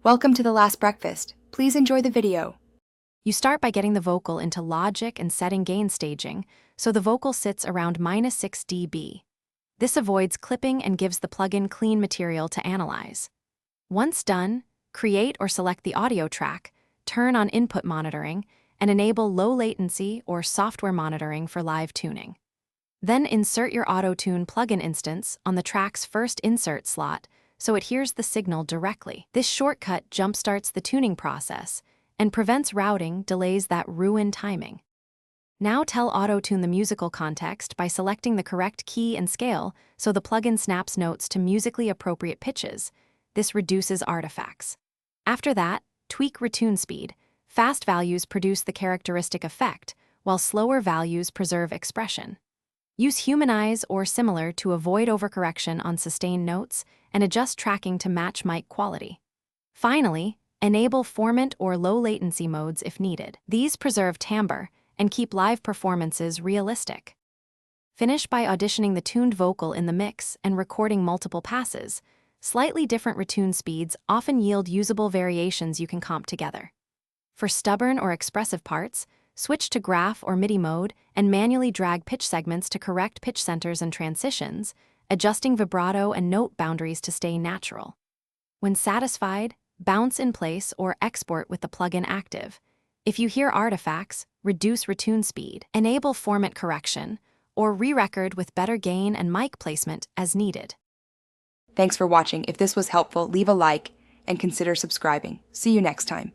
Welcome to The Last Breakfast. Please enjoy the video. You start by getting the vocal into Logic and setting gain staging, so the vocal sits around -6 dB. This avoids clipping and gives the plugin clean material to analyze. Once done, create or select the audio track, turn on input monitoring, and enable low latency or software monitoring for live tuning. Then insert your Autotune plugin instance on the track's first insert slot so it hears the signal directly. This shortcut jumpstarts the tuning process and prevents routing delays that ruin timing. Now tell Autotune the musical context by selecting the correct key and scale so the plugin snaps notes to musically appropriate pitches. This reduces artifacts. After that, tweak retune speed. Fast values produce the characteristic effect, while slower values preserve expression. Use humanize or similar to avoid overcorrection on sustained notes and adjust tracking to match mic quality. Finally, enable formant or low latency modes if needed. These preserve timbre and keep live performances realistic. Finish by auditioning the tuned vocal in the mix and recording multiple passes. Slightly different retune speeds often yield usable variations you can comp together. For stubborn or expressive parts, switch to graph or MIDI mode and manually drag pitch segments to correct pitch centers and transitions, adjusting vibrato and note boundaries to stay natural. When satisfied, bounce in place or export with the plugin active. If you hear artifacts, reduce retune speed, enable formant correction, or re-record with better gain and mic placement as needed. Thanks for watching. If this was helpful, leave a like and consider subscribing. See you next time.